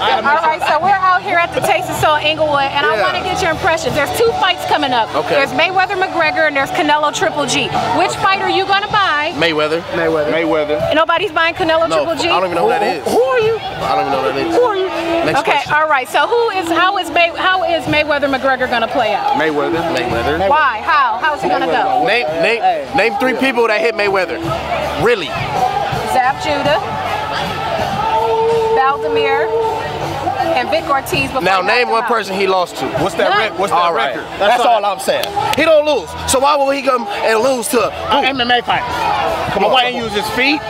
All right, so we're out here at the Taste of Inglewood, and I want to get your impressions. There's 2 fights coming up. Okay. There's McGregor, and there's Canelo Triple G. Which fight are you gonna buy? Mayweather. And nobody's buying Canelo Triple G? I don't even know who that is. Who are you? I don't even know who that is. Who are you? Next okay, question. all right. So how is Mayweather McGregor gonna play out? Mayweather. Why? How's it gonna go? Name 3 people that hit Mayweather. Really? Zab Judah, Valdemir, and Vic Ortiz. Now name one person he lost to. What's that record? That's all I'm saying. He don't lose. So why would he come and lose to an MMA fight? Come on, why ain't use his feet?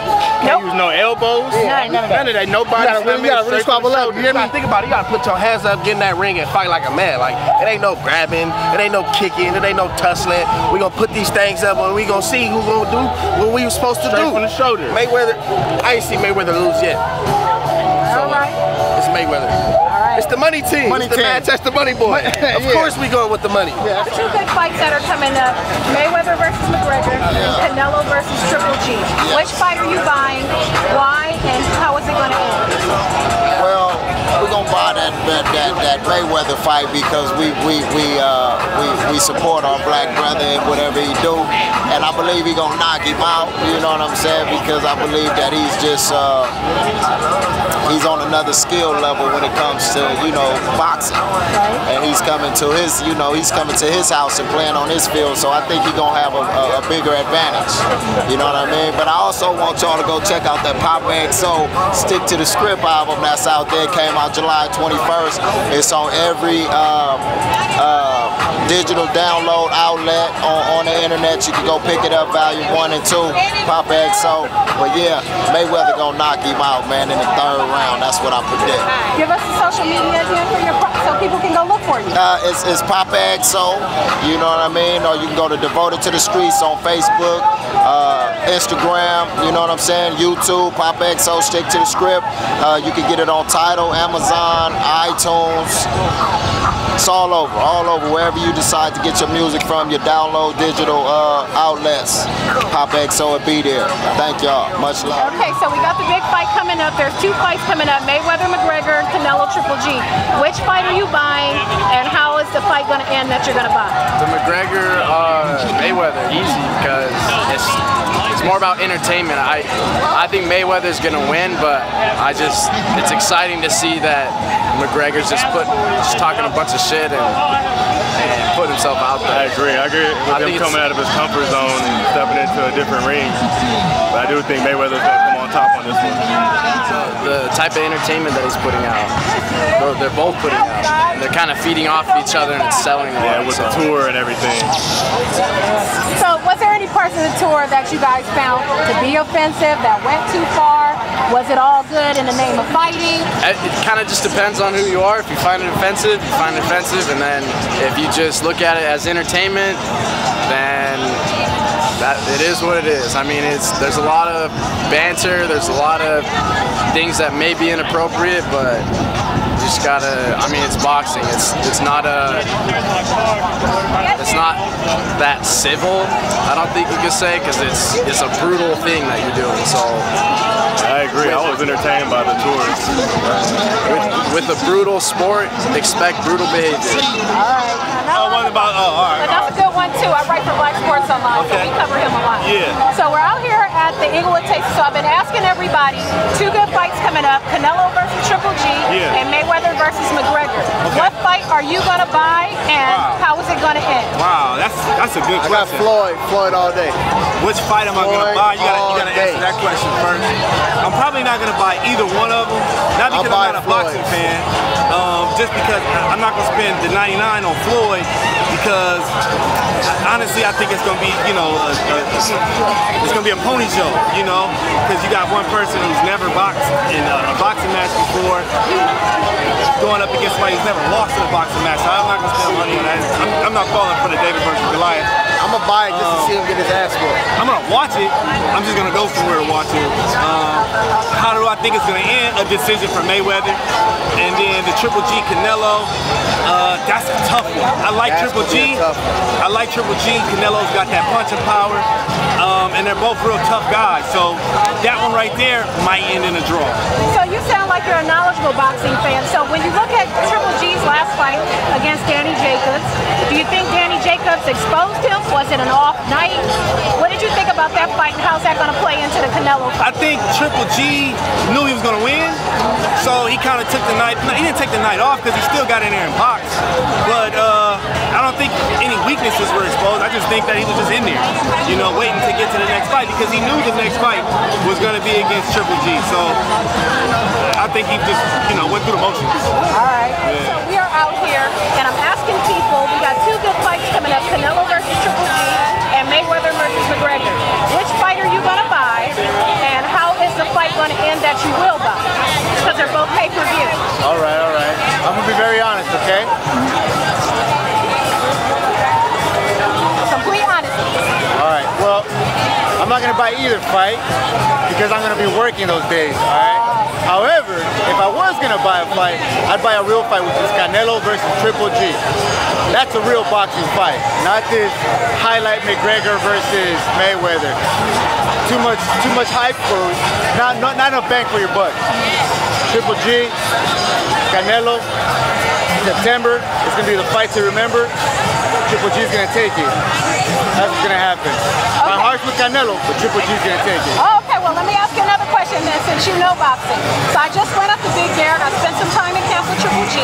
Can't use no elbows. None of that. Nobody. You gotta really squabble up. You gotta think about it. You gotta put your hands up, get in that ring, and fight like a man. Like it ain't no grabbing, it ain't no kicking, it ain't no tussling. We gonna put these things up, and we gonna see who gonna do what we were supposed to do. Straight from the shoulder. Mayweather. I ain't seen Mayweather lose yet. All right. It's Mayweather. All right. It's the money team. It's the Manchester Money Boy. Of course we going with the money. The 2 good fights that are coming up: Mayweather versus McGregor, and Canelo versus Triple G. Which fight are you buying? Why? And how is it going to end? Well, we're gonna buy that Mayweather fight because we support our black brother and whatever he do, and I believe he gonna knock him out. You know what I'm saying? Because I believe that he's just he's on another skill level when it comes to boxing, and he's coming to his house and playing on his field. So I think he's gonna have a bigger advantage. You know what I mean? But I also want y'all to go check out that Pop XO Stick to the Script album that's out there. Came out July 21st. It's on every digital download outlet on the internet. You can go pick it up, volume 1 and 2, Pop XO. But yeah, Mayweather gonna knock him out, man, in the 3rd round. That's what I predict. Give us the social media again so people can go look for you. It's Pop XO, you know what I mean? Or you can go to Devoted to the Streets on Facebook, Instagram, you know what I'm saying? YouTube, Pop XO, Stick to the Script. You can get it on Tidal, Amazon, iTunes. It's all over, wherever you decide to get your music from, your download digital outlets. Pop XO will be there. Thank y'all. Much love. Okay, so we got the big fight coming up. There's 2 fights coming up: Mayweather McGregor, Canelo Triple G. Which fight are you buying, and how is the fight going to end that you're going to buy? The McGregor Mayweather, easy, because it's more about entertainment. I think Mayweather's going to win, but it's exciting to see that McGregor's just talking a bunch of shit and put himself out there. I agree with him coming out of his comfort zone and stepping into a different ring. But I do think Mayweather's going to come on top on this one. The type of entertainment that he's putting out, they're both putting out. They're kind of feeding off each other and it's selling a lot. Yeah, with the tour and everything. So was there any parts of the tour that you guys found to be offensive, that went too far? Was it all good in the name of fighting? It kind of just depends on who you are. If you find it offensive, you find it offensive. And then if you just look at it as entertainment, then it is what it is. I mean, there's a lot of banter, there's a lot of things that may be inappropriate, but you just gotta, I mean, it's boxing. It's not that civil, I don't think you could say, because it's a brutal thing that you're doing. So I agree. I was entertained by the tours. With a brutal sport, expect brutal behavior. All right. But that's a good one too. I write for Black Sports Online, so we cover him a lot. Yeah. So we're out here at the Inglewood Taste. So I've been asking everybody, 2 good fights coming up: Canelo versus Triple G, and Mayweather versus McGregor. What fight are you gonna buy, and how is it gonna end? Wow, that's a good question. I got Floyd all day. Which fight am I gonna buy? You gotta answer that question first. I'm probably not gonna buy either one of them. Not because I'm not a boxing fan. Just because I'm not gonna spend the $99 on Floyd, because honestly I think it's gonna be, it's gonna be a pony show, because you got one person who's never boxed in a boxing match before going up against somebody who's never lost in a boxing match. So I'm not gonna spend money on that. I'm not falling for the David versus Goliath. I'm gonna buy it just to see him get his ass whooped. I'm gonna watch it. I'm just gonna go somewhere to watch it. How do I think it's gonna end? A decision for Mayweather. And then the Triple G Canelo, that's a tough one. I like Triple G. I like Triple G. Canelo's got that punching power. And they're both real tough guys. So that one right there might end in a draw. So you sound like you're a knowledgeable boxing fan. just exposed him? Was it an off night? What did you think about that fight, and how's that going to play into the Canelo fight? I think Triple G knew he was going to win, so he kind of took the night. He didn't take the night off because he still got in there and boxed. But I don't think any weaknesses were exposed. I just think that he was just in there, you know, waiting to get to the next fight because he knew the next fight was going to be against Triple G. So I think he just, you know, went through the motions. All right. Yeah. So we are out here, and I'm asking people. We got two good fights coming up: Canelo versus Triple G, and Mayweather versus McGregor. Which fight are you going to buy, and how is the fight going to end that you will buy? Because they're both pay-per-view. All right, all right. I'm going to be very honest, okay? Complete honesty. All right, well, I'm not going to buy either fight because I'm going to be working those days, all right? However, if I was going to buy a fight, I'd buy a real fight, which is Canelo versus Triple G. That's a real boxing fight, not this highlight McGregor versus Mayweather. Too much hype for not enough bang for your buck. Triple G, Canelo, September. It's going to be the fight to remember. Triple G's going to take it. That's what's going to happen. Okay. My heart's with Canelo, but Triple G's going to take it. Oh, okay, well, let me ask you another question then, since you know boxing. So I just went up to Big Bear, and I spent some time in camp with Triple G.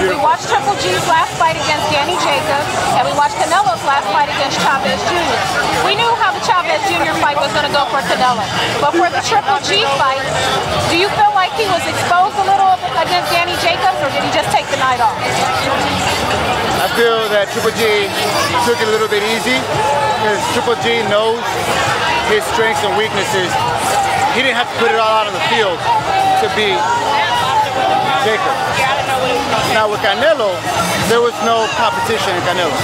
We watched Triple G's last fight against Danny Jacobs, and we watched Canelo's last fight against Chavez Jr. We knew how the Chavez Jr. fight was going to go for Canelo. But for the Triple G fight, do you feel like he was exposed a little against Danny Jacobs, or did he just take the night off? I feel that Triple G took it a little bit easy because Triple G knows his strengths and weaknesses. He didn't have to put it all out on the field to beat Jacob. Now with Canelo, there was no competition in Canelo.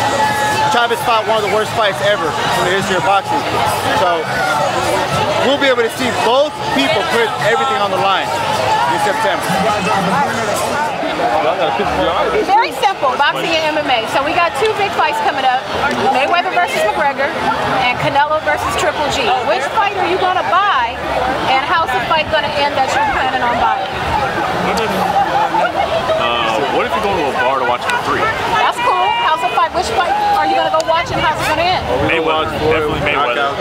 Chavez fought one of the worst fights ever in the history of boxing. So we'll be able to see both people put everything on the line in September. Very simple, boxing and MMA. So we got two big fights coming up: Mayweather versus McGregor and Canelo versus Triple G. Which fight are you going to buy, and how's the fight going to end that you're planning on buying? What if you go to a bar to watch it for free? That's cool. How's the fight? Which fight are you going to go watch, and how's it going to end? Mayweather, definitely Mayweather.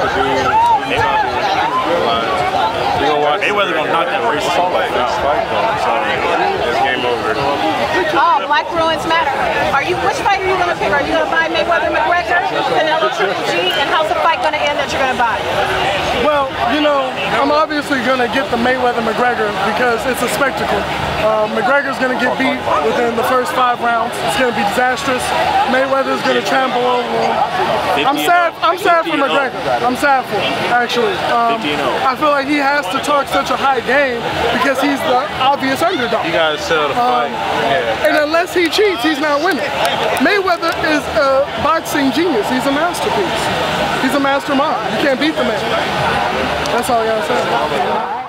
Mayweather gonna knock that race out. So it's game over. Oh, black ruins matter. Which fight are you going to pick? Are you going to buy Mayweather McGregor, Canelo Triple G, and how's the fight going to end that you're going to buy? Well, you know, I'm obviously going to get the Mayweather McGregor because it's a spectacle. McGregor's going to get beat within the first 5 rounds. It's going to be disastrous. Mayweather's going to trample over him. I'm sad for McGregor. I'm sad for him, actually. I feel like he has to talk such a high game because he's the obvious underdog. You gotta sell the fight. And unless he cheats, he's not winning. Mayweather is a boxing genius. He's a masterpiece. He's a mastermind. You can't beat the man. That's all I gotta say.